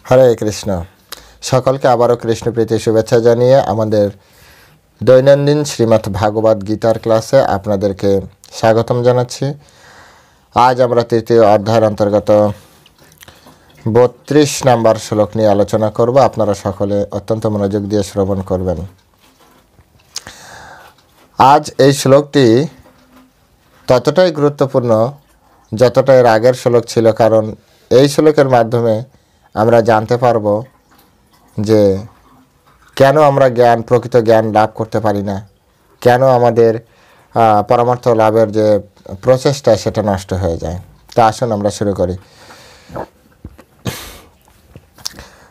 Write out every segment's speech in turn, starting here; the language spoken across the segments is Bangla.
হরে কৃষ্ণ। সকলকে আবারও কৃষ্ণপ্রীতি শুভেচ্ছা জানিয়ে আমাদের দৈনন্দিন শ্রীমদ্ ভাগবত গীতার ক্লাসে আপনাদেরকে স্বাগতম জানাচ্ছি। আজ আমরা তৃতীয় অধ্যায়ের অন্তর্গত 32 নম্বর শ্লোক নিয়ে আলোচনা করব। আপনারা সকলে অত্যন্ত মনোযোগ দিয়ে শ্রবণ করবেন। আজ এই শ্লোকটি ততটাই গুরুত্বপূর্ণ যতটা এর আগের শ্লোক ছিল, কারণ এই শ্লোকের মাধ্যমে আমরা জানতে পারবো যে কেন আমরা প্রকৃত জ্ঞান লাভ করতে পারি না, কেন আমাদের পরমার্থ লাভের যে প্রচেষ্টা সেটা নষ্ট হয়ে যায়। তা আসুন আমরা শুরু করি।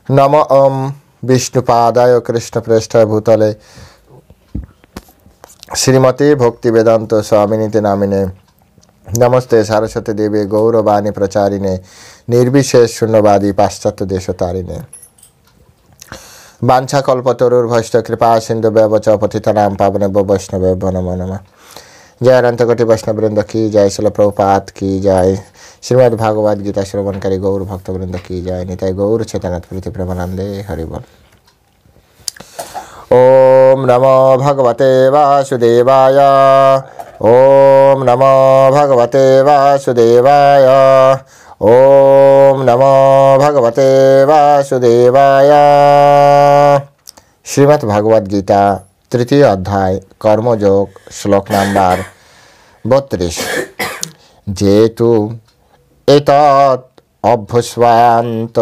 নম ওম বিষ্ণুপাদায় কৃষ্ণপ্রেষ্ঠায় ভূতলে শ্রীমতী ভক্তি বেদান্ত স্বামিনীতে নামিনে নমস্তে সারস্বতী দেবী গৌরবাণী প্রচারিণে নির্বিশেষ শূন্যবাদী পাশ্চাত্য দেশতারিণে বাঞ্ছাকল্পতরুর্ভৈষ্ঠ কৃপা সিন্ধু ব্যবচ পতিতানাং পাবনেভ্যো বৈষ্ণবেভ্যো নমো নমঃ। জয় অনন্তকোটি বৈষ্ণববৃন্দ কি জয়, শিল প্রভুপাদ কি জয়, শ্রীমদ্ ভাগবত গীতা শ্রবণকারী গৌর ভক্তবৃন্দ কি জয়, নিতাই গৌর চেতনাথ প্রীতি প্রেমানন্দে হরি বল। ওম নমো ভগবতে বাসুদেবায়। ওম নমো ভগবতে বাসুদেবায়। ওম নমো ভগবতে বাসুদেবায়। শ্রীমদ্ ভাগবত গীতা তৃতীয় অধ্যায় কর্মযোগ, শ্লোক নাম্বার 32। যেতু এতৎ অভ্যস্বান্ত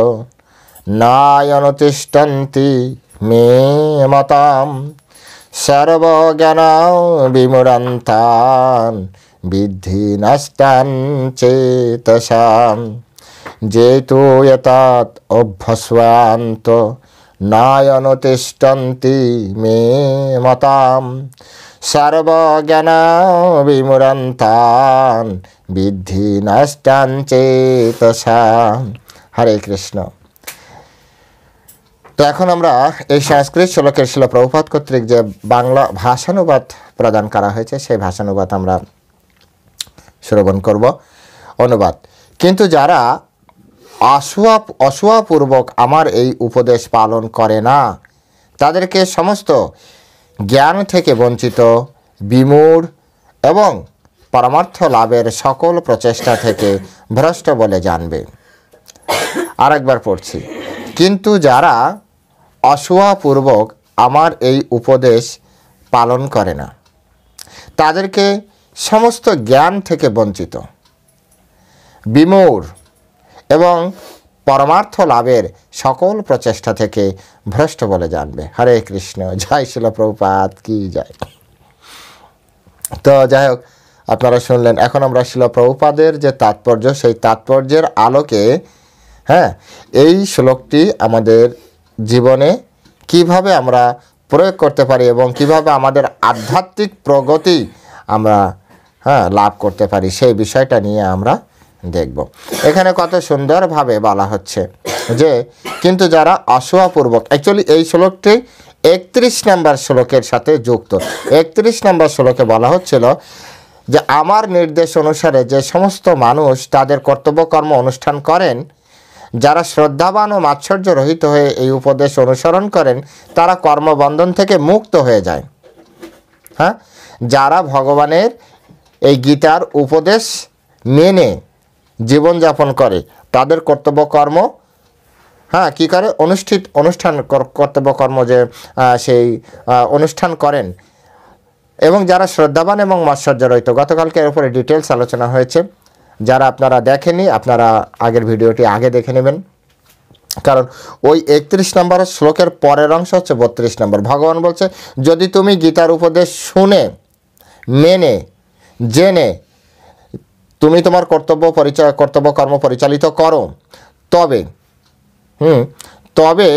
নায়নুতিষ্ঠন্তি মে মতাম সর্বজ্ঞান বিমূঢ়ন্তান বিদ্ধি নষ্টান চেতসাম। যেতু এতৎ অভ্যস্বান্ত নায়নুতিষ্ঠন্তি মে মতাম সর্বজ্ঞান বিমূঢ়ন্তান বিদ্ধি নষ্টান চেতসাম। হরে কৃষ্ণ। তো এখন আমরা এই সংস্কৃত শ্লোকের শিল প্রভুপাদ কর্তৃক যে বাংলা ভাষানুবাদ প্রদান করা হয়েছে সেই ভাষানুবাদ আমরা শ্রবণ করব, অনুবাদ। কিন্তু যারা অসূয়াপূর্বক আমার এই উপদেশ পালন করে না, তাদেরকে সমস্ত জ্ঞান থেকে বঞ্চিত, বিমূঢ় এবং পরমার্থ লাভের সকল প্রচেষ্টা থেকে ভ্রষ্ট বলে জানবে। আরেকবার পড়ছি। কিন্তু যারা অসূয়াপূর্বক আমার এই উপদেশ পালন করে না, তাদেরকে সমস্ত জ্ঞান থেকে বঞ্চিত, বিমূঢ় এবং পরমার্থ লাভের সকল প্রচেষ্টা থেকে ভ্রষ্ট বলে জানবে। হরে কৃষ্ণ। জয় শিল প্রভুপাদ কি জয়। তো যাই হোক, আপনারা শুনলেন। এখন আমরা শিল প্রভুপাদের যে তাৎপর্য, সেই তাৎপর্যের আলোকে এই শ্লোকটি আমাদের জীবনে কিভাবে আমরা প্রয়োগ করতে পারি এবং কিভাবে আমাদের আধ্যাত্মিক প্রগতি আমরা লাভ করতে পারি, সেই বিষয়টা নিয়ে আমরা দেখব। এখানে কত সুন্দরভাবে বলা হচ্ছে যে কিন্তু যারা অসূয়াপূর্বক, অ্যাকচুয়ালি এই শ্লোকটি 31 নম্বর শ্লোকের সাথে যুক্ত। 31 নম্বর শ্লোকে বলা হচ্ছিল যে আমার নির্দেশ অনুসারে যে সমস্ত মানুষ তাদের কর্তব্যকর্ম অনুষ্ঠান করেন, যারা শ্রদ্ধাবান ও মাৎসর্য রহিত হয়ে এই উপদেশ অনুসরণ করেন, তারা কর্মবন্ধন থেকে মুক্ত হয়ে যায়। যারা ভগবানের এই গীতার উপদেশ মেনে জীবনযাপন করে, তাদের কর্তব্যকর্ম কী করে অনুষ্ঠান কর্তব্যকর্ম যে সেই অনুষ্ঠান করেন, এবং যারা শ্রদ্ধাবান এবং মাৎসর্য রহিত। গতকালকে এর উপরে ডিটেলস আলোচনা হয়েছে। যারা আপনারা দেখেননি, আপনারা আগের ভিডিওটি আগে দেখে নেবেন, কারণ ওই 31 নম্বর শ্লোকের পরের অংশ হচ্ছে 32 নম্বর। ভগবান বলছে, যদি তুমি গীতার উপদেশ শুনে মেনে জেনে তুমি তোমার কর্তব্যকর্ম পরিচালিত করো, তবে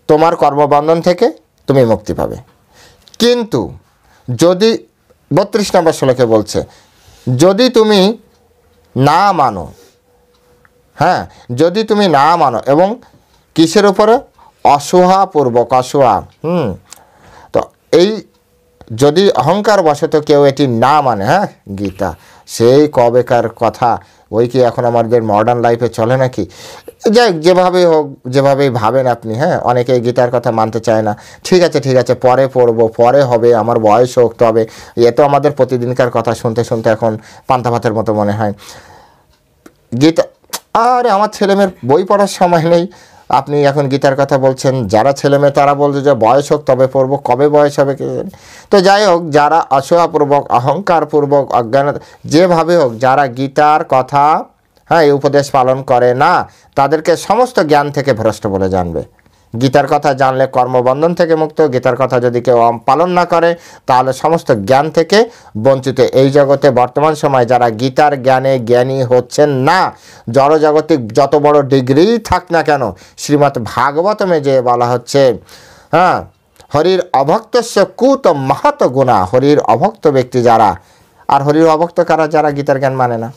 তোমার কর্মবন্ধন থেকে তুমি মুক্তি পাবে। কিন্তু যদি 32 নম্বর শ্লোকে বলছে, যদি তুমি না মানো, যদি তুমি না মানো এবং কিসের উপরে? অসূয়াপূর্বক, তো এই যদি অহংকার বশত কেউ এটি না মানে, গীতা সেই কবেকার কথা, ওই কি এখন আমাদের মডার্ন লাইফে চলে নাকি? যাই যেভাবে হোক, যেভাবেই ভাবেন আপনি, হ্যাঁ, অনেকে গীতার কথা মানতে চায় না। ঠিক আছে, পরে পড়বো, পরে হবে, আমার বয়স হোক তবে। এ তো আমাদের প্রতিদিনকার কথা শুনতে শুনতে এখন পান্তা ভাতের মতো মনে হয়। গীতা, আরে আমার ছেলেমেয়ের বই পড়ার সময় নেই, আপনি এখন গীতার কথা বলছেন। যারা ছেলেমেয়ে তারা বলছে যে বয়স হোক তবে পড়বো, কবে বয়স হবে কে জানে। তো যাই হোক, যারা অসূয়াপূর্বক, অহংকারপূর্বক, অজ্ঞানতা, যেভাবে হোক, যারা গীতার কথা, হ্যাঁ, এই উপদেশ পালন করে না, তাদেরকে সমস্ত জ্ঞান থেকে ভ্রষ্ট বলে জানবে। গীতার কথা জানলে কর্মবন্ধন থেকে মুক্ত, গীতার কথা যদি কেউ পালন না করে তাহলে সমস্ত জ্ঞান থেকে বঞ্চিত। এই জগতে বর্তমান সময় যারা গীতার জ্ঞানে জ্ঞানী হচ্ছেন না, জড়জাগতিক যত বড় ডিগ্রি থাক না কেন, শ্রীমৎ ভাগবতমে যে বলা হচ্ছে, হ্যাঁ, হরির অভক্তস্য কুত মাহাত গুণা, হরির অভক্ত ব্যক্তি যারা, আর হরির অভক্ত কারা? যারা গীতার জ্ঞান মানে না।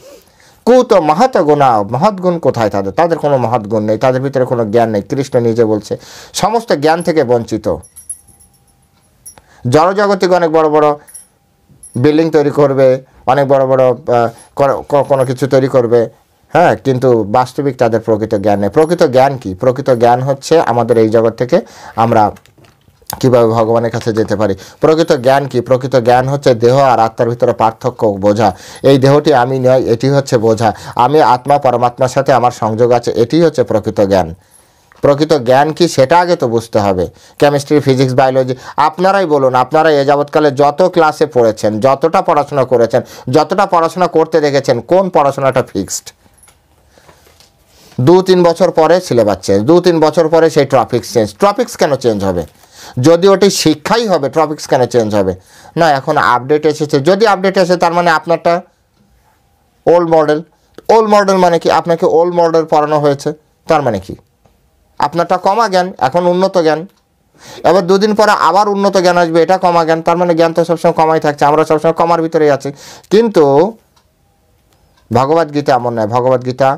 কুত মহৎ গুণা, মহৎ গুণ কোথায় তাদের? তাদের কোনো মহৎ গুণ নেই, তাদের ভিতরে কোনো জ্ঞান নেই। কৃষ্ণ নিজে বলছে সমস্ত জ্ঞান থেকে বঞ্চিত। জড়জাগতিক অনেক বড় বড় বিল্ডিং তৈরি করবে, অনেক বড় বড় কোনো কিছু তৈরি করবে, হ্যাঁ, কিন্তু বাস্তবিক তাদের প্রকৃত জ্ঞান নেই। প্রকৃত জ্ঞান কি? প্রকৃত জ্ঞান হচ্ছে আমাদের এই জগৎ থেকে আমরা কীভাবে ভগবানের কাছে যেতে পারি। প্রকৃত জ্ঞান কি? প্রকৃত জ্ঞান হচ্ছে দেহ আর আত্মার ভিতরে পার্থক্য বোঝা। এই দেহটি আমি নয়, এটি হচ্ছে বোঝা। আমি আত্মা, পরমাত্মার সাথে আমার সংযোগ আছে, এটি হচ্ছে প্রকৃত জ্ঞান। প্রকৃত জ্ঞান কি সেটা আগে তো বুঝতে হবে। কেমিস্ট্রি, ফিজিক্স, বায়োলজি, আপনারাই বলুন, আপনারা এ যাবৎকালে যত ক্লাসে পড়েছেন, যতটা পড়াশোনা করেছেন, যতটা পড়াশোনা করতে দেখেছেন, কোন পড়াশোনাটা ফিক্সড? 2-3 বছর পরে সিলেবাস চেঞ্জ, 2-3 বছর পরে সেই টপিক্স চেঞ্জ। টপিক্স কেন চেঞ্জ হবে? যদি ওটি শিক্ষাই হবে, টপিক্স কেন চেঞ্জ হবে? না, এখন আপডেট এসেছে। যদি আপডেট এসে তার মানে আপনারটা ওল্ড মডেল। ওল্ড মডেল মানে কি? আপনাকে ওল্ড মডেল পড়ানো হয়েছে, তার মানে কি? আপনারটা কমা জ্ঞান, এখন উন্নত জ্ঞান। এবার 2 দিন পরে আবার উন্নত জ্ঞান আসবে, এটা কমা জ্ঞান। তার মানে জ্ঞান তো সবসময় কমাই থাকছে, আমরা সবসময় কমার ভিতরেই আছি। কিন্তু ভগবদ্গীতা এমন নয়। ভগবদ্গীতা,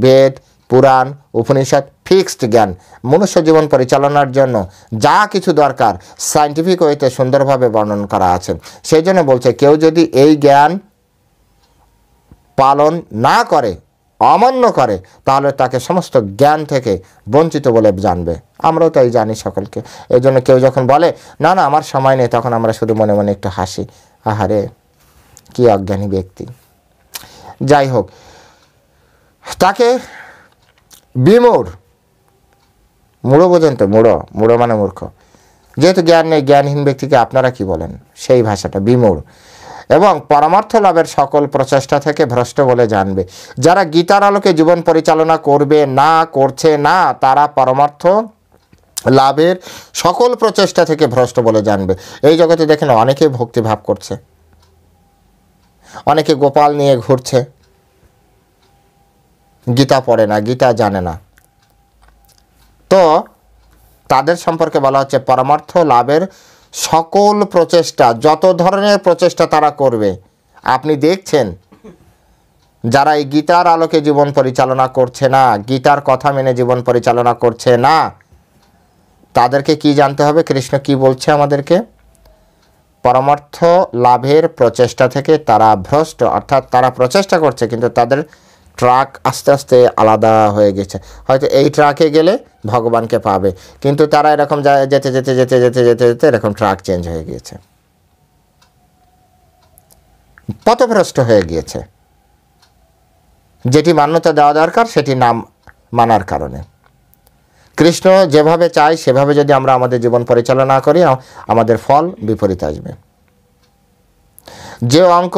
বেদ, পুরাণ, উপনিষদ ফিক্সড জ্ঞান। মনুষ্য জীবন পরিচালনার জন্য যা কিছু দরকার সায়েন্টিফিক ওয়েতে সুন্দরভাবে বর্ণন করা আছে। সেই জন্য বলছে, কেউ যদি এই জ্ঞান পালন না করে, অমান্য করে, তাহলে তাকে সমস্ত জ্ঞান থেকে বঞ্চিত বলে জানবে। আমরাও তাই জানি সকলকে। এই জন্য কেউ যখন বলে না না আমার সময় নেই, তখন আমরা শুধু মনে মনে একটু হাসি, আহারে কি অজ্ঞানী ব্যক্তি। যাই হোক, তাকে বিমূঢ়, মূঢ় বোঝেন তো? মূঢ় মানে মূর্খ। যেহেতু জ্ঞান নেই, জ্ঞানহীন ব্যক্তিকে আপনারা কি বলেন? সেই ভাষাটা বিমূঢ়। এবং পরমার্থ লাভের সকল প্রচেষ্টা থেকে ভ্রষ্ট বলে জানবে। যারা গীতার আলোকে জীবন পরিচালনা করবে না, করছে না, তারা পরমার্থ লাভের সকল প্রচেষ্টা থেকে ভ্রষ্ট বলে জানবে। এই জগতে দেখেন অনেকে ভক্তিভাব করছে, অনেকে গোপাল নিয়ে ঘুরছে, গীতা পড়ে না, গীতা জানে না। তো তাদের সম্পর্কে বলা হচ্ছে পরমার্থ লাভের সকল প্রচেষ্টা, যত ধরনের প্রচেষ্টা তারা করবে। আপনি দেখছেন যারা এই গীতার আলোকে জীবন পরিচালনা করছে না, গীতার কথা মেনে জীবন পরিচালনা করছে না, তাদেরকে কি জানতে হবে? কৃষ্ণ কি বলছে আমাদেরকে? পরমার্থ লাভের প্রচেষ্টা থেকে তারা ভ্রষ্ট, অর্থাৎ তারা প্রচেষ্টা করছে কিন্তু তাদের ট্রাক আস্তে আস্তে আলাদা হয়ে গেছে। হয়তো এই ট্রাকে গেলে ভগবানকে পাবে, কিন্তু তারা এরকম যেতে যেতে যেতে যেতে যেতে যেতে এরকম ট্রাক চেঞ্জ হয়ে গিয়েছে, পথভ্রষ্ট হয়ে গিয়েছে। যেটি মান্যতা দেওয়া দরকার সেটি নাম মানার কারণে। কৃষ্ণ যেভাবে চায় সেভাবে যদি আমরা আমাদের জীবন পরিচালনা করি, আমাদের ফল বিপরীত আসবে। যে অঙ্ক,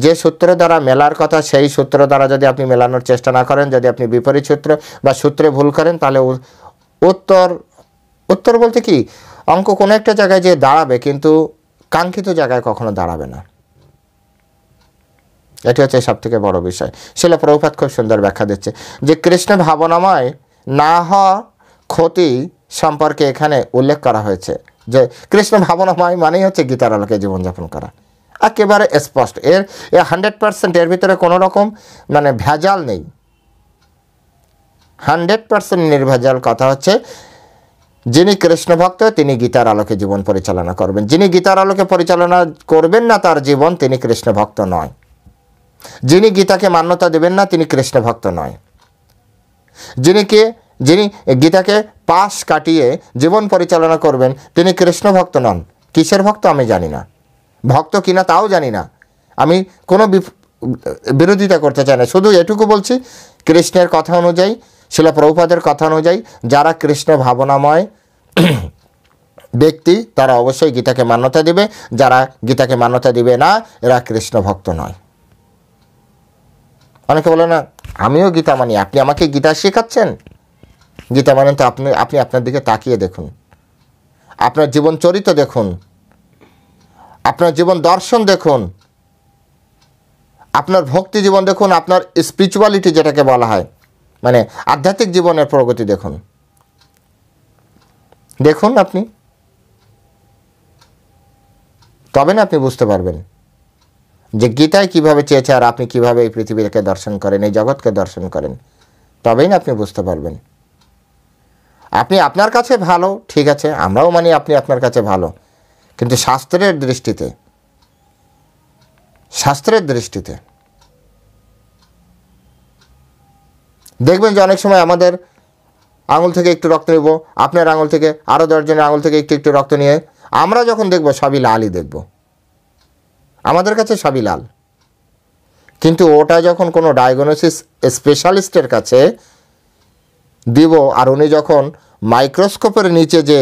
যে সূত্র দ্বারা মেলার কথা, সেই সূত্র দ্বারা যদি আপনি মেলানোর চেষ্টা না করেন, যদি আপনি বিপরীত সূত্র বা সূত্রে ভুল করেন, তাহলে উত্তর বলতে কি, অঙ্ক কোনো একটা জায়গায় যে দাঁড়াবে কিন্তু কাঙ্ক্ষিত জায়গায় কখনো দাঁড়াবে না। এটি হচ্ছে সব থেকে বড় বিষয়। শিল প্রভুপাদ খুব সুন্দর ব্যাখ্যা দিচ্ছে যে কৃষ্ণ ভাবনাময় না হওয়া ক্ষতি সম্পর্কে এখানে উল্লেখ করা হয়েছে। যে কৃষ্ণ ভাবনাময় মানেই হচ্ছে গীতার আলোকে জীবনযাপন করা, একেবারে স্পষ্ট। এর 100% এর ভিতরে কোনো রকম মানে ভেজাল নেই। 100% নির্ভেজাল কথা হচ্ছে, যিনি কৃষ্ণ ভক্ত তিনি গীতার আলোকে জীবন পরিচালনা করবেন। যিনি গীতার আলোকে পরিচালনা করবেন না তার জীবন, তিনি কৃষ্ণ ভক্ত নয়। যিনি গীতাকে মান্যতা দেবেন না তিনি কৃষ্ণ ভক্ত নয়। যিনি গীতাকে পাশ কাটিয়ে জীবন পরিচালনা করবেন তিনি কৃষ্ণ ভক্ত নন। কিসের ভক্ত আমি জানি না, ভক্ত কিনা তাও জানি না। আমি কোনো বিরোধিতা করতে চাই না, শুধু এটুকু বলছি কৃষ্ণের কথা অনুযায়ী, শিলা প্রভুপাদের কথা অনুযায়ী যারা কৃষ্ণ ভাবনাময় ব্যক্তি তারা অবশ্যই গীতাকে মান্যতা দিবে। যারা গীতাকে মান্যতা দিবে না এরা কৃষ্ণ ভক্ত নয়। অনেকে বলে না আমিও গীতা মানি, আপনি আমাকে গীতা শেখাচ্ছেন? গীতা মানেন তো আপনি আপনার দিকে তাকিয়ে দেখুন, আপনার জীবন চরিত্র দেখুন, আপনার জীবন দর্শন দেখুন, আপনার ভক্তি জীবন দেখুন, আপনার স্পিরিচুয়ালিটি যেটাকে বলা হয়, মানে আধ্যাত্মিক জীবনের প্রগতি দেখুন। দেখুন আপনি, তবে না আপনি বুঝতে পারবেন যে গীতায় কিভাবে চেয়েছে আর আপনি কিভাবে এই পৃথিবীকে দর্শন করেন, এই জগৎকে দর্শন করেন। তবেই না আপনি বুঝতে পারবেন। আপনি আপনার কাছে ভালো, ঠিক আছে, আমরাও মানি আপনি আপনার কাছে ভালো, কিন্তু শাস্ত্রের দৃষ্টিতে দেখবেন যে অনেক সময় আমাদের আঙুল থেকে একটু রক্ত নেব, আপনার আঙুল থেকে আরও 10 জনের আঙুল থেকে একটু একটু রক্ত নিয়ে আমরা যখন দেখব সবই লালই দেখব, আমাদের কাছে সবই লাল। কিন্তু ওটা যখন কোনো ডায়াগনোসিস স্পেশালিস্টের কাছে দিব আর উনি যখন মাইক্রোস্কোপের নিচে যে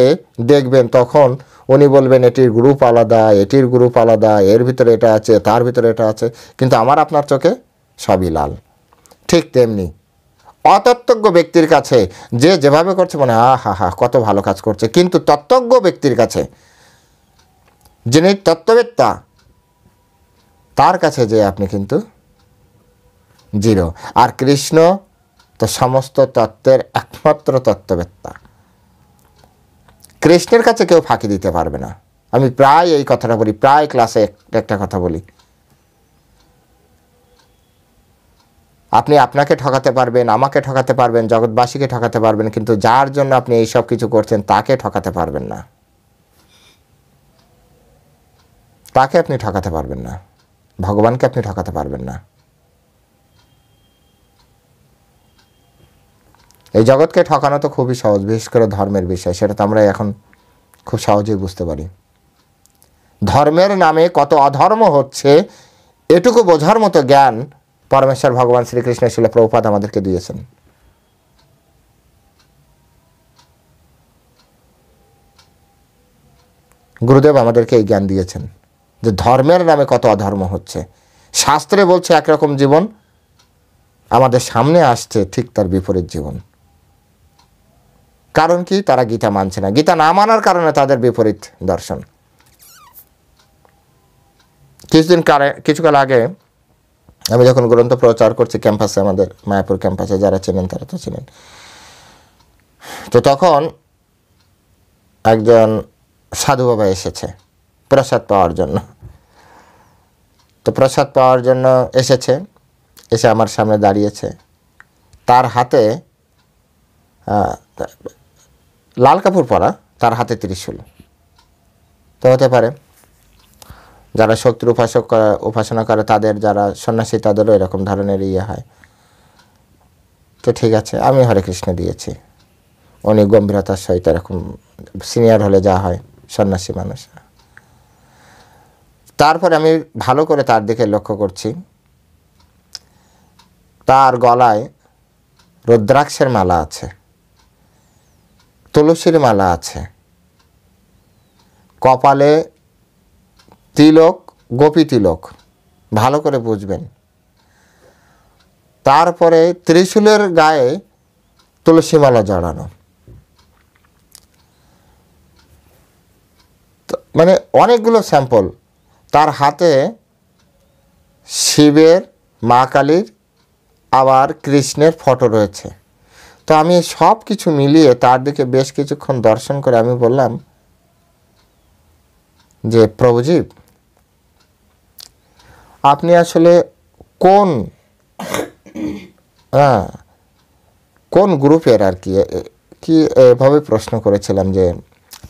দেখবেন তখন উনি বলবেন এটির গ্রুপ আলাদা, এটির গ্রুপ আলাদা, এর ভিতরে এটা আছে, তার ভিতরে এটা আছে, কিন্তু আমার আপনার চোখে সবই লাল। ঠিক তেমনি অতত্ত্বজ্ঞ ব্যক্তির কাছে যে যেভাবে করছে মনে হা কত ভালো কাজ করছে, কিন্তু তত্ত্বজ্ঞ ব্যক্তির কাছে, যিনি তত্ত্ববেত্তা, তার কাছে যে আপনি কিন্তু জিরো। আর কৃষ্ণ তো সমস্ত তত্ত্বের একমাত্র তত্ত্ববেত্তা। কৃষ্ণের কাছে কেউ ফাঁকি দিতে পারবে না। আমি প্রায় এই কথাটা বলি, প্রায় ক্লাসে একটা কথা বলি, আপনি আপনাকে ঠকাতে পারবেন, আমাকে ঠকাতে পারবেন, জগৎবাসীকে ঠকাতে পারবেন, কিন্তু যার জন্য আপনি এই সব কিছু করছেন তাকে ঠকাতে পারবেন না, তাকে আপনি ঠকাতে পারবেন না, ভগবানকে আপনি ঠকাতে পারবেন না। এই জগৎকে ঠকানো তো খুবই সহজ, বিশেষ করে ধর্মের বিষয়, সেটা তো আমরা এখন খুব সহজেই বুঝতে পারি। ধর্মের নামে কত অধর্ম হচ্ছে এটুকু বোঝার মতো জ্ঞান পরমেশ্বর ভগবান শ্রীকৃষ্ণ শিলা প্রভুপাদ আমাদেরকে দিয়েছেন। গুরুদেব আমাদেরকে এই জ্ঞান দিয়েছেন যে ধর্মের নামে কত অধর্ম হচ্ছে। শাস্ত্রে বলছে একরকম জীবন, আমাদের সামনে আসছে ঠিক তার বিপরীত জীবন। কারণ কি? তারা গীতা মানছে না, গীতা না মানার কারণে তাদের বিপরীত দর্শন। কিছুকাল আগে আমি যখন গ্রন্থ প্রচার করছি ক্যাম্পাসে, আমাদের মায়াপুর ক্যাম্পাসে, যারা চেনেন তারা তো চেনেন, তো তখন একজন সাধু বাবা এসেছে প্রসাদ পাওয়ার জন্য। তো প্রসাদ পাওয়ার জন্য এসে আমার সামনে দাঁড়িয়েছে, তার হাতে লাল কাপড় পরা, তার হাতে ত্রিশূল। তো হতে পারে যারা শক্তির উপাসনা করে তাদের, যারা সন্ন্যাসী তাদেরও এরকম ধরনের হয়। তো ঠিক আছে, আমি হরে কৃষ্ণ দিয়েছি। উনি গম্ভীরতার সহিত, এরকম সিনিয়র হলে যা হয় সন্ন্যাসী মানুষ। তারপরে আমি ভালো করে তার দিকে লক্ষ্য করছি, তার গলায় রুদ্রাক্ষের মালা আছে, তুলসীর মালা আছে, কপালে তিলক, গোপী তিলক, ভালো করে বুঝবেন। তারপরে ত্রিশূলের গায়ে তুলসী মালা জড়ানো, মানে অনেকগুলো স্যাম্পল। তার হাতে শিবের, মা কালীর, আবার কৃষ্ণের ফটো রয়েছে। তো আমি সব কিছু মিলিয়ে তার দিকে বেশ কিছুক্ষণ দর্শন করে আমি বললাম যে প্রভুজি, আপনি আসলে কোন গ্রুপের আর কি এভাবে প্রশ্ন করেছিলাম যে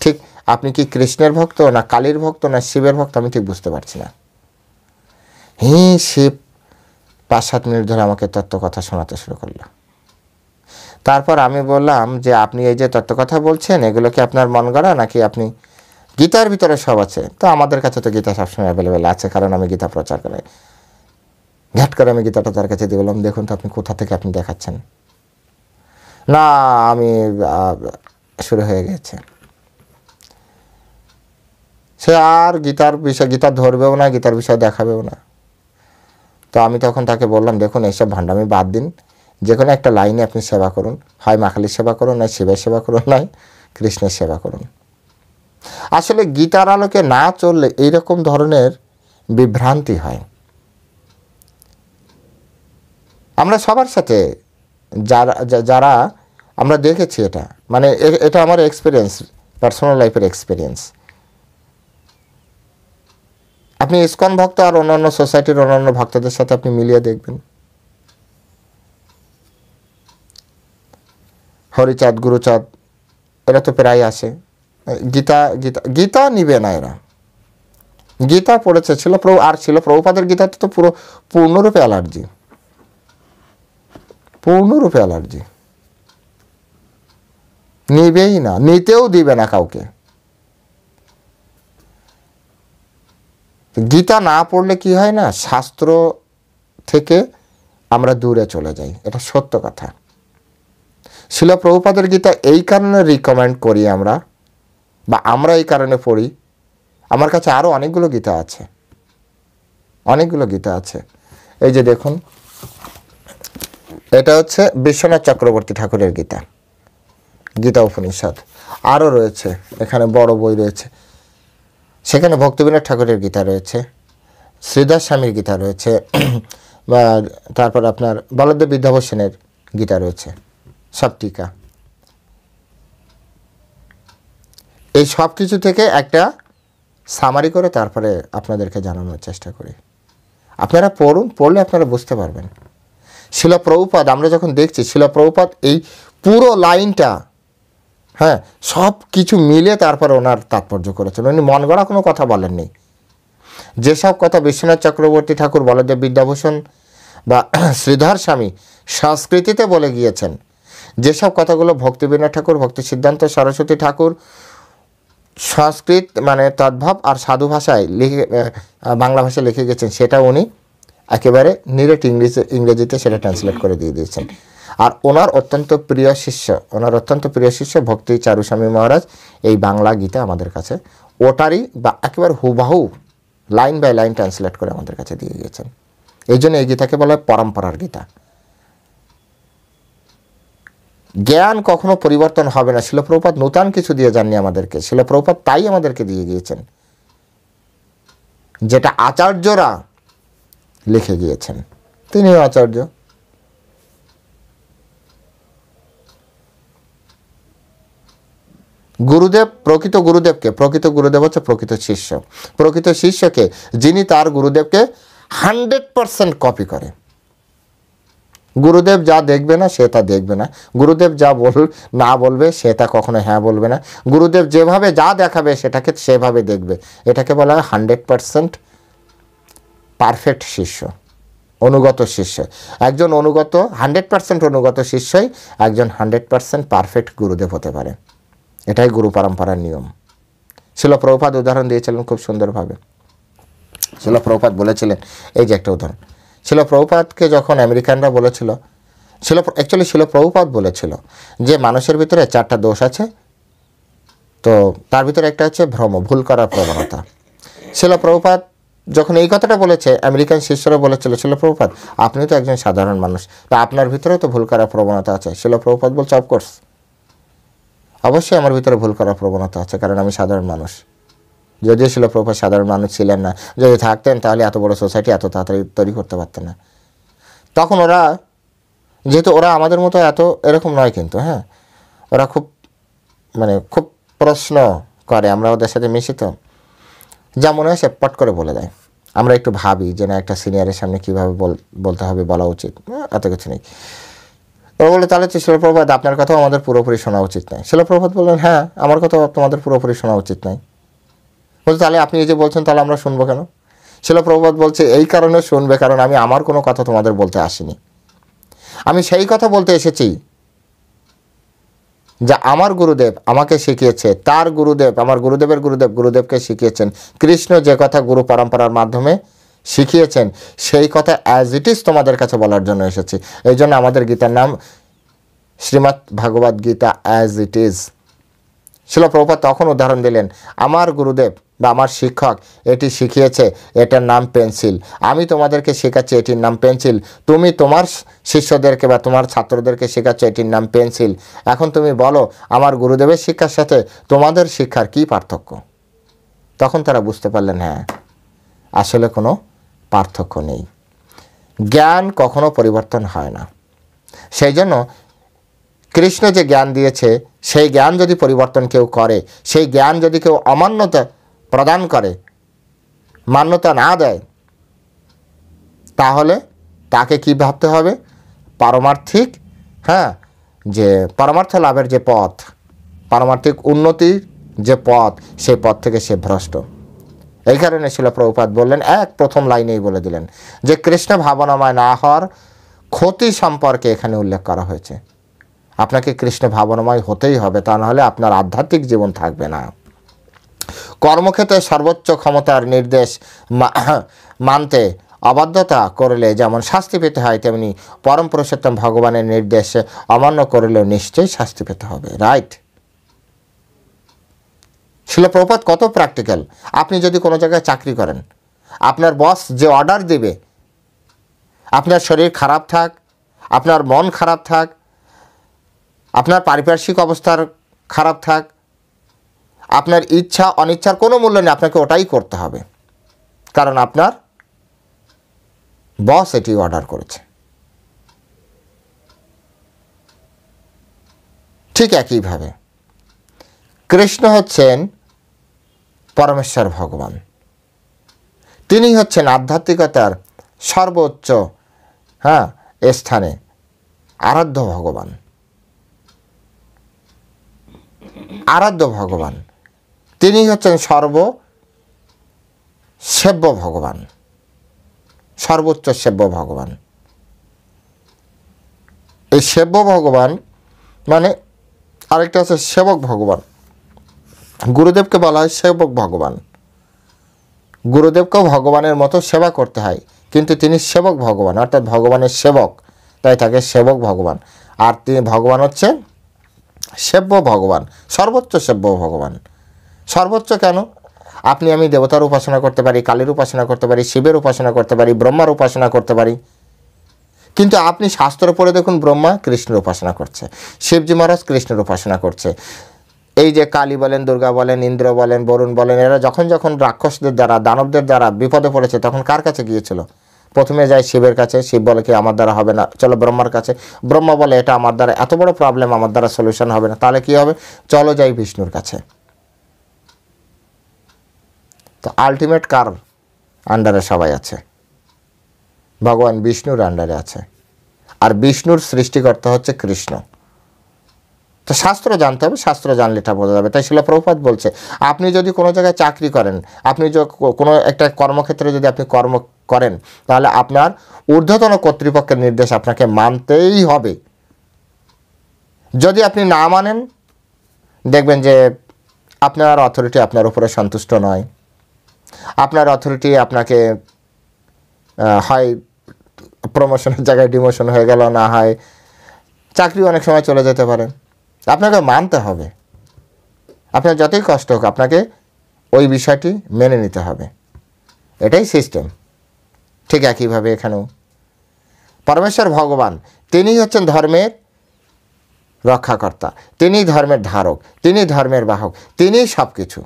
ঠিক আপনি কি কৃষ্ণের ভক্ত না কালীর ভক্ত না শিবের ভক্ত, আমি ঠিক বুঝতে পারছি না। শিব, 5-7 মিনিট ধরে আমাকে তত্ত্বকথা শোনাতে শুরু করলো। তারপর আমি বললাম যে আপনি এই যে তত্ত্বকথা বলছেন এগুলো কি আপনার মন গড়া নাকি আপনি গীতার ভিতরে সব আছে? তো আমাদের কাছে তো গীতা সবসময় অ্যাভেলেবেল আছে, কারণ আমি গীতা প্রচার করি। ঘাট করে আমি গীতাটা তার কাছে দিয়ে বললাম, দেখুন তো আপনি কোথা থেকে আপনি দেখাচ্ছেন। না আমি শুরু হয়ে গেছে, সে আর গীতার বিষয়, গীতা ধরবেও না, গীতার বিষয় দেখাবেও না। তো আমি তখন তাকে বললাম, দেখুন এইসব ভান্ডামি বাদ দিন, যে কোনো একটা লাইনে আপনি সেবা করুন, হয় মা কালীর সেবা করুন, নয় শিবের সেবা করুন, নয় কৃষ্ণের সেবা করুন। আসলে গীতার আলোকে না চললে এইরকম ধরনের বিভ্রান্তি হয়। আমরা সবার সাথে যারা আমরা দেখেছি, এটা মানে এটা আমার এক্সপিরিয়েন্স, পার্সোনাল লাইফের এক্সপিরিয়েন্স। আপনি ইসকন ভক্ত আর অন্যান্য সোসাইটির অন্যান্য ভক্তদের সাথে আপনি মিলিয়ে দেখবেন, হরিচাঁদ, গুরুচাঁদ, এরা তো প্রায় আসে। গীতা গীতা গীতা নিবে না এরা। গীতা পড়েছে ছিল প্রভুপাদের গীতাতে তো পুরো পূর্ণরূপে অ্যালার্জি, পূর্ণরূপে অ্যালার্জি, নিবেই না, নিতেও দিবে না কাউকে। গীতা না পড়লে কি হয় না, শাস্ত্র থেকে আমরা দূরে চলে যাই, এটা সত্য কথা। শিল প্রভুপাদের গীতা এই কারণে রিকমেন্ড করি আমরা, বা আমরা এই কারণে পড়ি, আমার কাছে আরও অনেকগুলো গীতা আছে, অনেকগুলো গীতা আছে। এই যে দেখুন, এটা হচ্ছে বিশ্বনাথ চক্রবর্তী ঠাকুরের গীতা, গীতা উপনিষদ। আরও রয়েছে, এখানে বড় বই রয়েছে, সেখানে ভক্তিবিনোদ ঠাকুরের গীতা রয়েছে, শ্রীদাস স্বামীর গীতা রয়েছে, বা তারপর আপনার বলদেব বিদ্যাভূষণের গীতা রয়েছে, সব টিকা। এই সব কিছু থেকে একটা সামারি করে তারপরে আপনাদেরকে জানানোর চেষ্টা করি। আপনারা পড়ুন, পড়লে আপনারা বুঝতে পারবেন। শিল প্রভুপাদ, আমরা যখন দেখছি শিল প্রভুপাদ এই পুরো লাইনটা, হ্যাঁ, সব কিছু মিলে তারপরে ওনার তাৎপর্য করেছেন। উনি মন গড়া কোনো কথা বলেননি। যেসব কথা বিশ্বনাথ চক্রবর্তী ঠাকুর, বলদেব বিদ্যাভূষণ বা শ্রীধর স্বামী সংস্কৃতিতে বলে গিয়েছেন, যেসব কথাগুলো ভক্তিবিনোদ ঠাকুর, ভক্তি সিদ্ধান্ত সরস্বতী ঠাকুর সংস্কৃত মানে তদ্ভব আর সাধু ভাষায় লিখে, বাংলা ভাষায় লিখে গেছেন, সেটা উনি একেবারে নিরেট ইংরেজিতে সেটা ট্রান্সলেট করে দিয়ে দিয়েছেন। আর ওনার অত্যন্ত প্রিয় শিষ্য ভক্তি চারুস্বামী মহারাজ এই বাংলা গীতা আমাদের কাছে ওটারই বা একেবারে হুবাহু লাইন বাই লাইন ট্রান্সলেট করে আমাদের কাছে দিয়ে গিয়েছেন। এই জন্য এই গীতাকে বলা হয় পরম্পরার গীতা। জ্ঞান কখনো পরিবর্তন হবে না। শিল প্রভুপাদ নূতন কিছু দিয়ে যাননি আমাদেরকে, শিল প্রভুপাদ তাই আমাদেরকে দিয়ে গিয়েছেন যেটা আচার্যরা লিখে গিয়েছেন। তিনিও আচার্য। গুরুদেব, প্রকৃত গুরুদেব হচ্ছে প্রকৃত শিষ্য। প্রকৃত শিষ্যকে, যিনি তার গুরুদেবকে 100% কপি করে। গুরুদেব যা দেখবে না সে তা দেখবে না, গুরুদেব যা না বলবে সে তা কখনো হ্যাঁ বলবে না, গুরুদেব যেভাবে যা দেখাবে সেটাকে সেভাবে দেখবে। এটাকে বলা হয় 100% পারফেক্ট শিষ্য, অনুগত শিষ্য। একজন 100% অনুগত শিষ্যই একজন 100% পারফেক্ট গুরুদেব হতে পারে। এটাই গুরু পরম্পরার নিয়ম। শিল প্রভুপাদ উদাহরণ দিয়েছিলেন খুব সুন্দরভাবে। শিল প্রভুপাদ বলেছিলেন, এই যে একটা উদাহরণ, শিল প্রভুপাদকে যখন আমেরিকানরা বলেছিল, শিল প্রভুপাদ বলেছিল যে মানুষের ভিতরে 4টা দোষ আছে, তো তার ভিতরে একটা হচ্ছে ভ্রম, ভুল করার প্রবণতা। শিল প্রভুপাদ যখন এই কথাটা বলেছে, আমেরিকান শিষ্যরা বলেছিল, শিল প্রভুপাদ আপনি তো একজন সাধারণ মানুষ, তা আপনার ভিতরেও তো ভুল করার প্রবণতা আছে। শিল প্রভুপাদ বলছে, অফকোর্স, অবশ্যই আমার ভিতরে ভুল করার প্রবণতা আছে, কারণ আমি সাধারণ মানুষ। যদিও শিল প্রভুপাদ সাধারণ মানুষ ছিলেন না, যদি থাকতেন তাহলে এত বড় সোসাইটি এত তাড়াতাড়ি তৈরি করতে পারতেন না। তখন ওরা, যেহেতু ওরা আমাদের মতো এত এরকম নয়, কিন্তু হ্যাঁ, ওরা খুব খুব প্রশ্ন করে, আমরা ওদের সাথে মিশি তো, যা মনে হয় সে পট করে বলে দেয়। আমরা একটু ভাবি যে না, একটা সিনিয়রের সামনে কীভাবে বলতে হবে, বলা উচিত, এত কিছু নেই। ওরা বলে, তাহলে তো শিল প্রভুপাদ আপনার কথাও আমাদের পুরোপুরি শোনা উচিত নয়। শিল প্রভুপাদ বললেন, হ্যাঁ, আমার কথাও তোমাদের পুরোপুরি শোনা উচিত নয়। বলতে, তাহলে আপনি এই যে বলছেন, তাহলে আমরা শুনবো কেন? শিল প্রভুপাদ বলছে এই কারণে শুনবে, কারণ আমি আমার কোনো কথা তোমাদের বলতে আসিনি, আমি সেই কথা বলতে এসেছি যা আমার গুরুদেব আমাকে শিখিয়েছে, তার গুরুদেব আমার গুরুদেবের গুরুদেব গুরুদেবকে শিখিয়েছেন। কৃষ্ণ যে কথা গুরু পরম্পরার মাধ্যমে শিখিয়েছেন সেই কথা অ্যাজ ইট ইজ তোমাদের কাছে বলার জন্য এসেছি। এই জন্য আমাদের গীতার নাম শ্রীমদ্ ভাগবত গীতা অ্যাজ ইট ইজ। শিল প্রভুপাদ তখন উদাহরণ দিলেন, আমার গুরুদেব বা আমার শিক্ষক এটি শিখিয়েছে, এটার নাম পেন্সিল, আমি তোমাদেরকে শেখাচ্ছি এটির নাম পেন্সিল, তুমি তোমার শিষ্যদেরকে বা তোমার ছাত্রদেরকে শেখাচ্ছ এটির নাম পেন্সিল। এখন তুমি বলো আমার গুরুদেবের শিক্ষার সাথে তোমাদের শিক্ষার কী পার্থক্য? তখন তারা বুঝতে পারলেন হ্যাঁ আসলে কোনো পার্থক্য নেই, জ্ঞান কখনো পরিবর্তন হয় না। সেই জন্য কৃষ্ণ যে জ্ঞান দিয়েছে সেই জ্ঞান যদি পরিবর্তন কেউ করে, সেই জ্ঞান যদি কেউ অমান্যতা প্রদান করে, মান্যতা না দেয়, তাহলে তাকে কি ভাবতে হবে? পারমার্থিক যে পরমার্থ লাভের যে পথ, পারমার্থিক উন্নতির যে পথ, সেই পথ থেকে সে ভ্রষ্ট। এই কারণে শিল প্রভুপাদ বললেন, প্রথম লাইনেই বলে দিলেন যে কৃষ্ণ ভাবনাময় না হওয়ার ক্ষতি সম্পর্কে এখানে উল্লেখ করা হয়েছে। আপনাকে কৃষ্ণ ভাবনাময় হতেই হবে, তা নাহলে আপনার আধ্যাত্মিক জীবন থাকবে না। কর্মক্ষেত্রে সর্বোচ্চ ক্ষমতার নির্দেশ মানতে অবাধ্যতা করলে যেমন শাস্তি পেতে হয়, তেমনি পরম পুরুষোত্তম ভগবানের নির্দেশ অমান্য করলেও নিশ্চয়ই শাস্তি পেতে হবে। রাইট? শিল প্রভুপাদ কত প্র্যাকটিক্যাল। আপনি যদি কোনো জায়গায় চাকরি করেন, আপনার বস যে অর্ডার দেবে, আপনার শরীর খারাপ থাক, আপনার মন খারাপ থাক, আপনার পারিপার্শ্বিক অবস্থার খারাপ থাক, আপনার ইচ্ছা অনিচ্ছার কোনো মূল্য নেই, আপনাকে ওটাই করতে হবে, কারণ আপনার বস এটি অর্ডার করেছে। ঠিক একইভাবে কৃষ্ণ হচ্ছেন পরমেশ্বর ভগবান, তিনি হচ্ছেন আধ্যাত্মিকতার সর্বোচ্চ স্থানে আরাধ্য ভগবান। আরাধ্য ভগবান তিনি হচ্ছেন সেব্য ভগবান, সর্বোচ্চ সেব্য ভগবান। এই সেব্য ভগবান মানে আরেকটা আছে সেবক ভগবান। গুরুদেবকে বলা হয় সেবক ভগবান। গুরুদেবকেও ভগবানের মতো সেবা করতে হয়, কিন্তু তিনি সেবক ভগবান, অর্থাৎ ভগবানের সেবক, তাই তাকে সেবক ভগবান। আর তিনি ভগবান হচ্ছে সেব্য ভগবান, সর্বোচ্চ সেব্য ভগবান। সর্বোচ্চ কেন? আপনি আমি দেবতার উপাসনা করতে পারি, কালীর উপাসনা করতে পারি, শিবের উপাসনা করতে পারি, ব্রহ্মার উপাসনা করতে পারি, কিন্তু আপনি শাস্ত্র পড়ে দেখুন ব্রহ্মা কৃষ্ণের উপাসনা করছে, শিবজি মহারাজ কৃষ্ণের উপাসনা করছে। এই যে কালী বলেন, দুর্গা বলেন, ইন্দ্র বলেন, বরুণ বলেন, এরা যখন যখন রাক্ষসদের দ্বারা, দানবদের দ্বারা বিপদে পড়েছে, তখন কার কাছে গিয়েছিল? প্রথমে যায় শিবের কাছে, শিব বলে কি আমার দ্বারা হবে না, চলো ব্রহ্মার কাছে। ব্রহ্মা বলে এটা আমার দ্বারা, এত বড় প্রবলেম আমার দ্বারা সলিউশন হবে না, তাহলে কি হবে? চলো যাই বিষ্ণুর কাছে। তো আলটিমেট কার আন্ডারে সবাই আছে? ভগবান বিষ্ণুর আন্ডারে আছে, আর বিষ্ণুর সৃষ্টিকর্তা হচ্ছে কৃষ্ণ। তো শাস্ত্র জানতে হবে, শাস্ত্র জানলে এটা বোঝা যাবে। তাই শিল প্রভুপাদ বলছে, আপনি যদি কোনো জায়গায় চাকরি করেন, আপনি কোনো একটা কর্মক্ষেত্রে যদি আপনি কর্ম করেন, তাহলে আপনার ঊর্ধ্বতন কর্তৃপক্ষের নির্দেশ আপনাকে মানতেই হবে। যদি আপনি না মানেন, দেখবেন যে আপনার অথরিটি আপনার উপরে সন্তুষ্ট নয়, আপনার অথরিটি আপনাকে হয় প্রমোশনের জায়গায় ডিমোশন হয়ে গেল, না হয় চাকরি অনেক সময় চলে যেতে পারে। আপনাকে মানতে হবে, আপনার যতই কষ্ট হোক আপনাকে ওই বিষয়টি মেনে নিতে হবে, এটাই সিস্টেম। ঠিক একইভাবে এখানেও পরমেশ্বর ভগবান তিনি হচ্ছেন ধর্মের রক্ষাকর্তা, তিনি ধর্মের ধারক, তিনি ধর্মের বাহক, তিনি সব কিছু।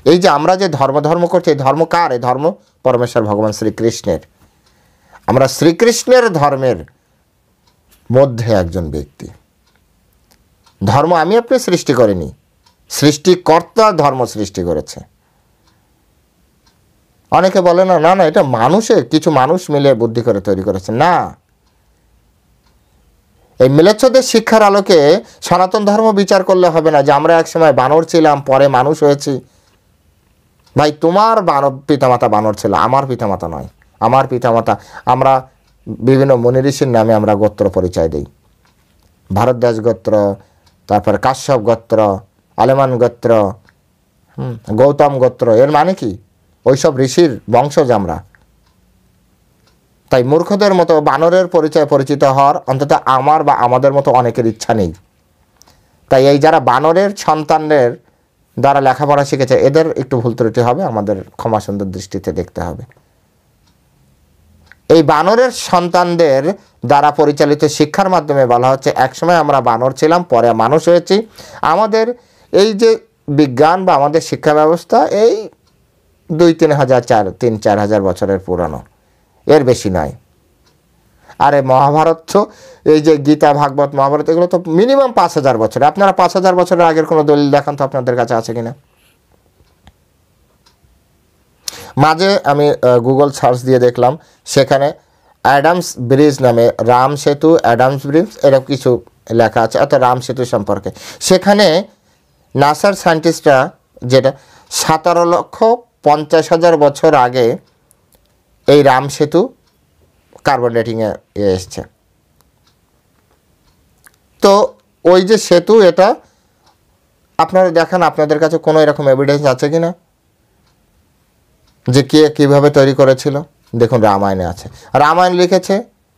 এই যে আমরা যে ধর্ম করছি, এই ধর্ম কার? এই ধর্ম পরমেশ্বর ভগবান শ্রীকৃষ্ণের। আমরা শ্রীকৃষ্ণের ধর্মের মধ্যে একজন ব্যক্তি। ধর্ম আমি আপনি সৃষ্টি করিনি, সৃষ্টিকর্তা ধর্ম সৃষ্টি করেছে। অনেকে বলে না না এটা মানুষের, কিছু মানুষ মিলে বুদ্ধি করে তৈরি করেছে। না, এই মিলেচ্ছদের শিক্ষার আলোকে সনাতন ধর্ম বিচার করলে হবে না যে আমরা একসময় বানর ছিলাম, পরে মানুষ হয়েছি। ভাই তোমার পিতামাতা বানর ছিল, আমার পিতামাতা নয়। আমার পিতামাতা, আমরা বিভিন্ন মুনি ঋষির নামে আমরা গোত্র পরিচয় দিই। ভারতদাস গোত্র, তারপর কাশ্যপ গোত্র, আলেমান গোত্র, গৌতম গোত্র। এর মানে কি? ওইসব ঋষির বংশজ আমরা। তাই মূর্খদের মতো বানরের পরিচিত হওয়ার অন্তত আমার বা আমাদের মতো অনেকের ইচ্ছা নেই। তাই এই যারা বানরের সন্তানদের দ্বারা লেখাপড়া শিখেছে, এদের একটু ভুল ত্রুটি হবে, আমাদের ক্ষমা সুন্দর দৃষ্টিতে দেখতে হবে। এই বানরের সন্তানদের দ্বারা পরিচালিত শিক্ষার মাধ্যমে বলা হচ্ছে একসময় আমরা বানর ছিলাম, পরে মানুষ হয়েছি। আমাদের এই যে বিজ্ঞান বা আমাদের শিক্ষা ব্যবস্থা এই 2-3,000 বছরের পুরানো, এর বেশি নয়। আরে মহাভারত তো, এই যে গীতা, ভাগবত, মহাভারত, এগুলো তো মিনিমাম 5,000 বছর। আপনারা 5,000 বছরের আগের কোনো দলিল দেখান তো আপনাদের কাছে আছে কিনা। মাঝে আমি গুগল সার্চ দিয়ে দেখলাম, সেখানে অ্যাডামস ব্রিজ নামে, রাম সেতু, অ্যাডামস ব্রিজ, এরকম কিছু লেখা আছে, অর্থাৎ রাম সেতু সম্পর্কে। সেখানে নাসার সায়েন্টিস্টরা যেটা 17,50,000 বছর আগে এই রাম সেতু কার্বন ডেটিংয়ে এসছে। তো ওই যে সেতু, এটা আপনারা দেখান আপনাদের কাছে কোনো এরকম এভিডেন্স আছে কি না যে কে কীভাবে তৈরি করেছিল। দেখুন রামায়ণে আছে, রামায়ণ লিখেছে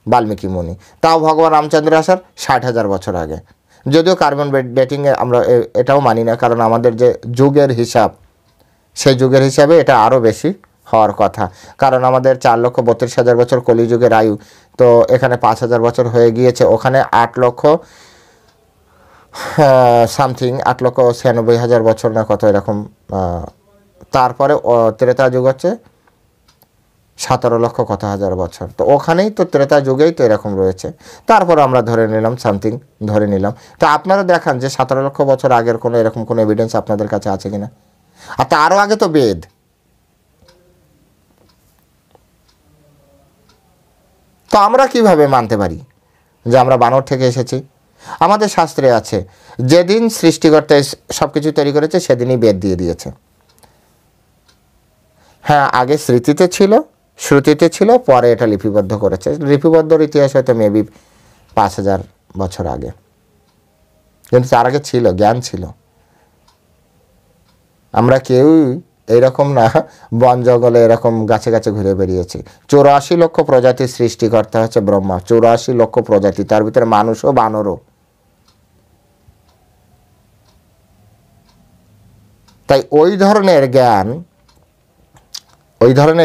বাল্মীকি মুনি, তাও ভগবান রামচন্দ্র আসার 60,000 বছর আগে। যদিও কার্বন ডেটিংয়ে আমরা এটাও মানি না, কারণ আমাদের যে যুগের হিসাব, সেই যুগের হিসাবে এটা আরও বেশি হওয়ার কথা। কারণ আমাদের 4,32,000 বছর কলিযুগের আয়ু, তো এখানে 5,000 বছর হয়ে গিয়েছে, ওখানে 8 লক্ষ সামথিং, 8,96,000 বছর না কত এরকম। তারপরে ত্রেতা যুগ হচ্ছে 17 লক্ষ কত হাজার বছর, তো ওখানেই তো ত্রেতা যুগেই তো এরকম রয়েছে। তারপর আমরা ধরে নিলাম সামথিং, ধরে নিলাম। তো আপনারা দেখান যে 17 লক্ষ বছর আগের কোনো এরকম কোনো এভিডেন্স আপনাদের কাছে আছে কিনা। আর তারও আগে তো বেদ। তো আমরা কিভাবে মানতে পারি যে আমরা বানর থেকে এসেছি? আমাদের শাস্ত্রে আছে, যেদিন সৃষ্টিকর্তা সব কিছু তৈরি করেছে সেদিনই বেদ দিয়ে দিয়েছে। হ্যাঁ, আগে শ্রুতিতে ছিল, পরে এটা লিপিবদ্ধ করেছে। লিপিবদ্ধর ইতিহাস হয়তো মেবি 5,000 বছর আগে, কিন্তু তার আগে ছিল, জ্ঞান ছিল। আমরা কেউই এইরকম না বন জঙ্গলে এরকম গাছে গাছে ঘুরে বেরিয়েছি। 84 লক্ষ প্রজাতির সৃষ্টিকর্তা হচ্ছে ব্রহ্মা। 84 লক্ষ প্রজাতি, তার ভিতরে মানুষও বানরও। তাই ওই ধরনের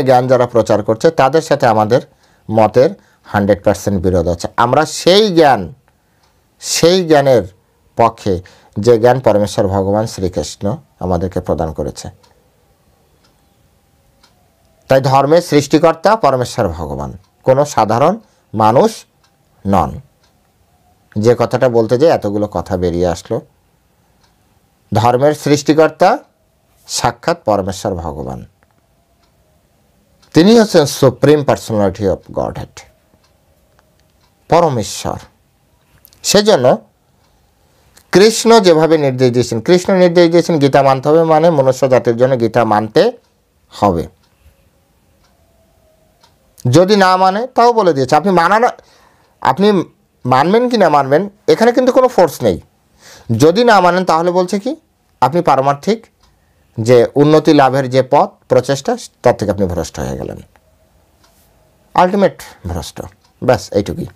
জ্ঞান যারা প্রচার করছে, তাদের সাথে আমাদের মতের 100% বিরোধ আছে। আমরা সেই জ্ঞানের পক্ষে, যে জ্ঞান পরমেশ্বর ভগবান শ্রীকৃষ্ণ আমাদেরকে প্রদান করেছে। তাই ধর্মের সৃষ্টিকর্তা পরমেশ্বর ভগবান, কোনো সাধারণ মানুষ নন। যে কথাটা বলতে যে এতগুলো কথা বেরিয়ে আসলো, ধর্মের সৃষ্টিকর্তা সাক্ষাৎ পরমেশ্বর ভগবান, তিনি হচ্ছেন সুপ্রিম পার্সোনালিটি অফ গডহেড, পরমেশ্বর। সেজন্য কৃষ্ণ যেভাবে নির্দেশ দিয়েছেন, গীতা মানতে হবে, মানে মনুষ্য জাতির জন্য গীতা মানতে হবে। যদি না মানে তাও বলে দিয়েছে, আপনি মানবেন কি না মানবেন, এখানে কিন্তু কোনো ফোর্স নেই। যদি না মানেন তাহলে বলছে কি, আপনি পারমার্থিক যে উন্নতি লাভের যে পথ প্রচেষ্টা, তার থেকে আপনি ভ্রষ্ট হয়ে গেলেন, আলটিমেট ভ্রষ্ট। ব্যাস এইটুকুই।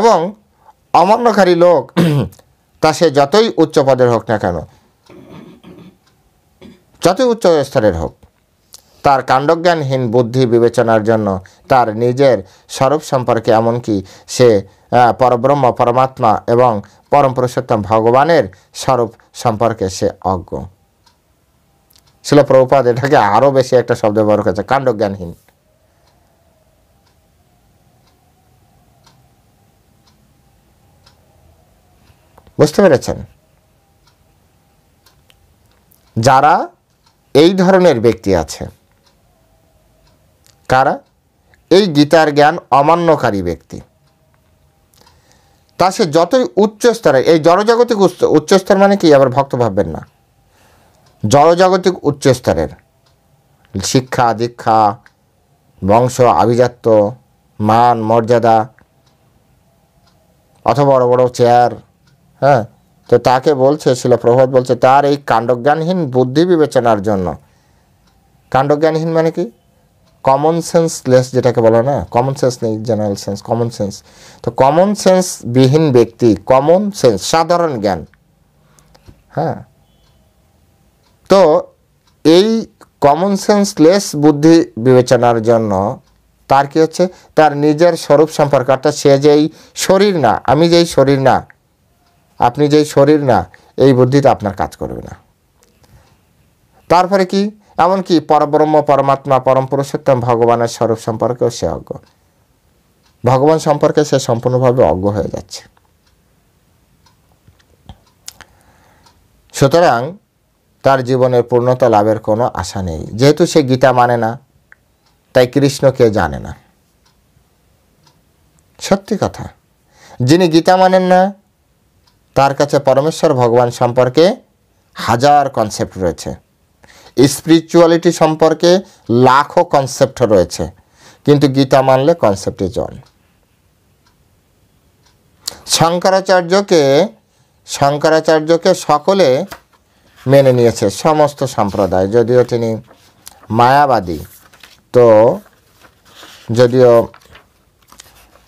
এবং অমান্যকারী লোক, তা সে যতই উচ্চ পদের হোক না কেন, যতই উচ্চ স্তরের হোক, তার কাণ্ডজ্ঞানহীন বুদ্ধি বিবেচনার জন্য তার নিজের স্বরূপ সম্পর্কে, এমনকি সে পরব্রহ্ম, পরমাত্মা এবং পরম পুরুষোত্তম ভগবানের স্বরূপ সম্পর্কে সে অজ্ঞ। শিল প্রভুপাদ এটাকে আরও বেশি একটা শব্দ ব্যবহার করেছে, কাণ্ডজ্ঞানহীন। বুঝতে পেরেছেন? যারা এই ধরনের ব্যক্তি আছে, কারা? এই গীতার জ্ঞান অমান্যকারী ব্যক্তি। তা সে যতই উচ্চ স্তরে, এই জড়জাগতিক উচ্চ স্তর মানে কি, আবার ভক্ত ভাববেন না, জড়জাগতিক উচ্চ স্তরের শিক্ষা দীক্ষা, বংশ, আভিজাত্য, মান, মর্যাদা, অথবা বড় বড় চেয়ার, হ্যাঁ, তো তাকে বলছে, শিল প্রভুপাদ বলছে তার এই কাণ্ডজ্ঞানহীন বুদ্ধি বিবেচনার জন্য। কাণ্ডজ্ঞানহীন মানে কি? কমন সেন্স লেস, যেটাকে বলে না, কমন সেন্স নেই, জেনারেল সেন্স, কমন সেন্স। তো কমন সেন্স বিহীন ব্যক্তি, কমন সেন্স সাধারণ জ্ঞান, হ্যাঁ, তো এই কমন সেন্স লেস বুদ্ধি বিবেচনার জন্য তার কি হচ্ছে, তার নিজের স্বরূপ সম্পর্কে, অর্থাৎ সে যেই শরীর না, আমি যেই শরীর না, আপনি যেই শরীর না, এই বুদ্ধিটা আপনার কাজ করবে না। তারপরে কি, এমনকি পরব্রহ্ম, পরমাত্মা, পরম পুরুষোত্তম ভগবানের স্বরূপ সম্পর্কেও সে অজ্ঞ, ভগবান সম্পর্কে সে সম্পূর্ণভাবে অজ্ঞ হয়ে যাচ্ছে। সুতরাং তার জীবনের পূর্ণতা লাভের কোনো আশা নেই। যেহেতু সে গীতা মানে না, তাই কৃষ্ণকে জানে না। সত্যি কথা, যিনি গীতা মানেন না তার কাছে পরমেশ্বর ভগবান সম্পর্কে হাজার কনসেপ্ট রয়েছে, স্পিরিচুয়ালিটি সম্পর্কে লাখো কনসেপ্ট রয়েছে, কিন্তু গীতা মানলে কনসেপ্ট ইজ অন। শঙ্করাচার্যকে সকলে মেনে নিয়েছে, সমস্ত সম্প্রদায়, যদিও তিনি মায়াবাদী, তো যদিও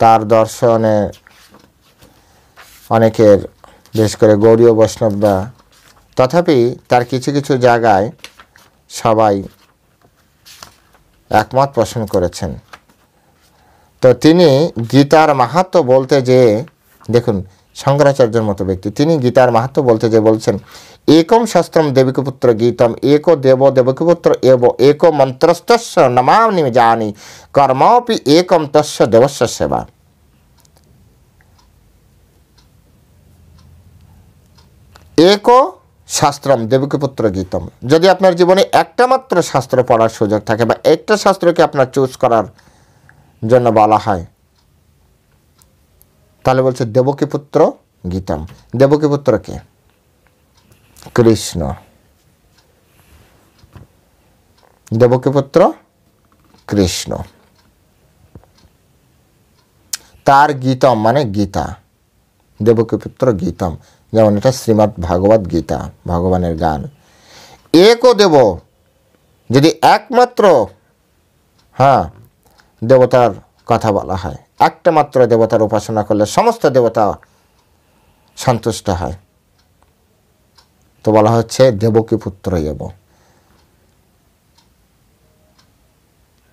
তার দর্শনে অনেকের, বিশেষ করে গৌড়ীয় বৈষ্ণবরা, তথাপি তার কিছু কিছু জায়গায় সবাই একমত পোষণ করেছেন। তো তিনি গীতার মাহাত্ম্য বলতে যে, দেখুন শঙ্করাচার্যের মতো ব্যক্তি, তিনি গীতার মাহাত্ম্য বলতে যে বলছেন, একম শাস্ত্রম দেবকীপুত্র গীতম, एको দেব দেবকীপুত্র এব, एको মন্ত্রস্তস্য নমামি জানি, কর্মপি একম তস্য দেবস্য সেবা। एको শাস্ত্রম দেবকীপুত্র গীতম, যদি আপনার জীবনে একটা মাত্র শাস্ত্র পড়ার সুযোগ থাকে বা একটা শাস্ত্রকে আপনার চুজ করার জন্য বলা হয়, তাহলে বলছে দেবকীপুত্র গীতম। দেবকীপুত্র কে? কৃষ্ণ। দেবকীপুত্র কৃষ্ণ, তার গীতম মানে গীতা, দেবকীপুত্র গীতম, যেমন এটা শ্রীমদ্ ভাগবত গীতা, ভগবানের গান। একো দেব, যদি একমাত্র, হ্যাঁ, দেবতার কথা বলা হয়, একটা মাত্র দেবতার উপাসনা করলে সমস্ত দেবতা সন্তুষ্ট হয়, তো বলা হচ্ছে দেবকীপুত্র এব,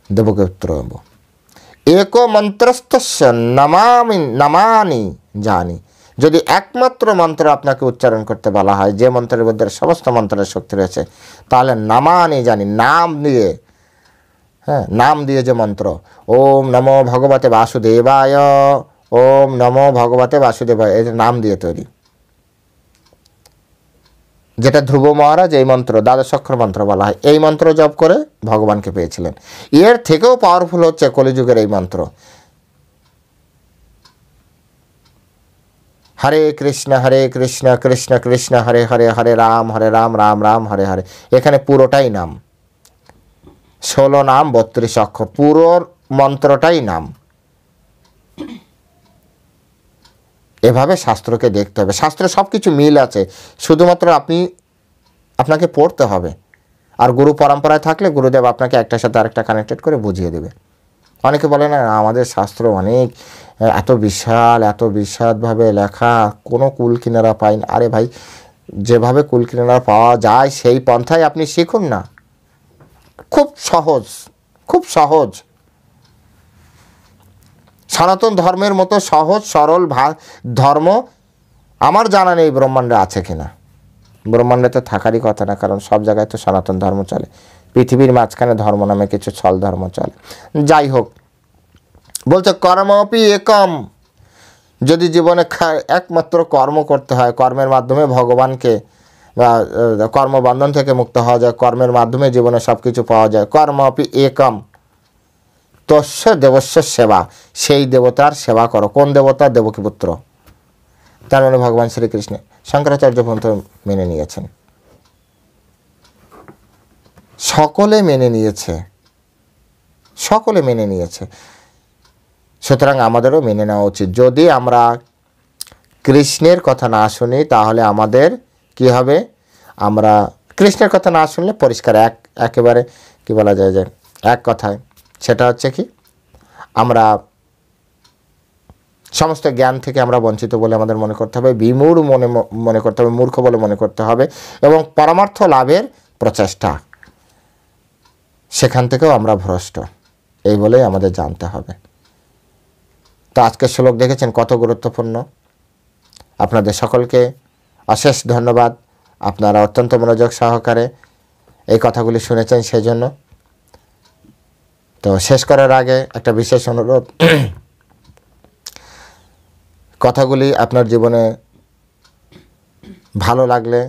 দেবকীপুত্র এব। एको মন্ত্রস্তস্য নমানি জানি, যদি একমাত্র মন্ত্র আপনাকে উচ্চারণ করতে বলা হয়, যে মন্ত্রের মধ্যে সমস্ত মন্ত্রের শক্তি রয়েছে, তাহলে নামানি জানি, নাম দিয়ে, হ্যাঁ, নাম দিয়ে যে মন্ত্র, ওম নমো ভগবতে বাসুদেবায়, ওম নমো ভগবতে বাসুদেবায়, এটা নাম দিয়ে তৈরি, যেটা ধ্রুব মহারাজ এই মন্ত্র দ্বাদশ অক্ষর মন্ত্র বলা হয়, এই মন্ত্র জপ করে ভগবানকে পেয়েছিলেন। এর থেকেও পাওয়ারফুল হচ্ছে কলিযুগের এই মন্ত্র, হরে কৃষ্ণ কৃষ্ণ কৃষ্ণ হরে হরে, হরে রাম রাম রাম হরে হরে। এখানে পুরোটাই নাম, 16 নাম 32 অক্ষর, পুরো মন্ত্রটাই নাম। এভাবে শাস্ত্রকে দেখতে হবে, শাস্ত্রে সব কিছু মিল আছে, শুধুমাত্র আপনাকে পড়তে হবে। আর গুরু পরম্পরায় থাকলে গুরুদেব আপনাকে একটার সাথে আরেকটা কানেক্টেড করে বুঝিয়ে দেবে। অনেকে বলে না আমাদের শাস্ত্র অনেক এত বিশাল, এত বিশদভাবে লেখা, কোনো কুল কিনারা পাই না। আরে ভাই, যেভাবে কুল কিনারা পাওয়া যায় সেই পন্থায় আপনি শিখুন না, খুব সহজ, খুব সহজ। সনাতন ধর্মের মতো সহজ সরল ধর্ম আমার জানা নেই ব্রহ্মাণ্ডে আছে কিনা। ব্রহ্মাণ্ডে তো থাকারই কথা না, কারণ সব জায়গায় তো সনাতন ধর্ম চলে, পৃথিবীর মাঝখানে ধর্ম নামে কিছু ছল ধর্ম চলে। যাই হোক, বলছে কর্মপি একম, যদি জীবনে একমাত্র কর্ম করতে হয়, কর্মের মাধ্যমে ভগবানকে বা কর্মবন্ধন থেকে মুক্ত হওয়া যায়, কর্মের মাধ্যমে জীবনে সব কিছু পাওয়া যায়, কর্মপি একম তস্য দেবস্য সেবা, সেই দেবতার সেবা করো। কোন দেবতা? দেবকীপুত্র, তার মানে ভগবান শ্রীকৃষ্ণ। শঙ্করাচার্য পন্থ মেনে নিয়েছেন। সকলে মেনে নিয়েছে, সকলে মেনে নিয়েছে। সুতরাং আমাদেরও মেনে নেওয়া উচিত। যদি আমরা কৃষ্ণের কথা না শুনি তাহলে আমাদের কি হবে? আমরা কৃষ্ণের কথা না শুনলে পরিষ্কার একেবারে কি বলা যায় যে এক কথায় সেটা হচ্ছে কি, আমরা সমস্ত জ্ঞান থেকে আমরা বঞ্চিত বলে আমাদের মনে করতে হবে, বিমূঢ় মনে করতে হবে, মূর্খ বলে মনে করতে হবে, এবং পরমার্থ লাভের প্রচেষ্টা সেখান থেকেও আমরা ভ্রষ্ট, এই বলেই আমাদের জানতে হবে। তো আজকের শ্লোক দেখেছেন কত গুরুত্বপূর্ণ। আপনাদের সকলকে অশেষ ধন্যবাদ, আপনারা অত্যন্ত মনোযোগ সহকারে এই কথাগুলি শুনেছেন সেই জন্য। তো শেষ করার আগে একটা বিশেষ অনুরোধ, কথাগুলি আপনার জীবনে ভালো লাগলে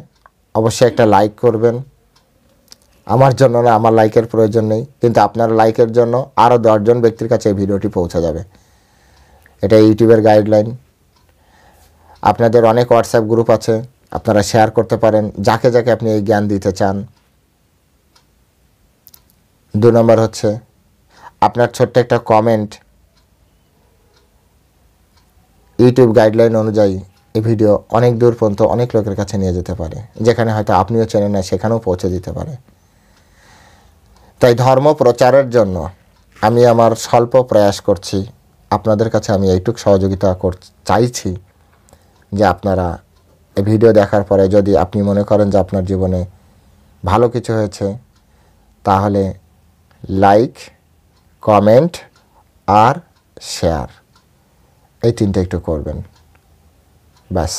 অবশ্যই একটা লাইক করবেন। আমার জন্য না, আমার লাইকের প্রয়োজন নেই, কিন্তু আপনার লাইকের জন্য আরও 10 জন ব্যক্তির কাছে এই ভিডিওটি পৌঁছে যাবে। এটা ইউটিউবের গাইডলাইন। আপনাদের অনেক হোয়াটসঅ্যাপ গ্রুপ আছে, আপনারা শেয়ার করতে পারেন যাকে যাকে আপনি এই জ্ঞান দিতে চান। 2 নম্বর হচ্ছে আপনার ছোট্ট একটা কমেন্ট ইউটিউব গাইডলাইন অনুযায়ী এই ভিডিও অনেক দূর পর্যন্ত অনেক লোকের কাছে নিয়ে যেতে পারে, যেখানে হয়তো আপনিও চেনেন না সেখানেও পৌঁছে দিতে পারে। তাই ধর্ম প্রচারের জন্য আমি আমার স্বল্প প্রয়াস করছি, আপনাদের কাছে আমি এইটুক সহযোগিতা চাইছি যে আপনারা এই ভিডিও দেখার পরে যদি আপনি মনে করেন যে আপনার জীবনে ভালো কিছু হয়েছে, তাহলে লাইক, কমেন্ট আর শেয়ার এই 3টে একটু করবেন, ব্যাস।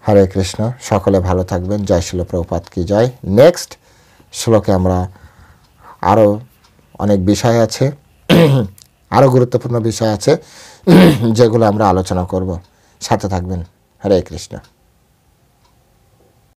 হরে কৃষ্ণ, সকলে ভালো থাকবেন। জয় শিল প্রভুপাদ কি জয়। নেক্সট শ্লোকে আমরা আরও অনেক বিষয় আছে, আরও গুরুত্বপূর্ণ বিষয় আছে যেগুলো আমরা আলোচনা করব। সাথে থাকবেন। হরে কৃষ্ণ।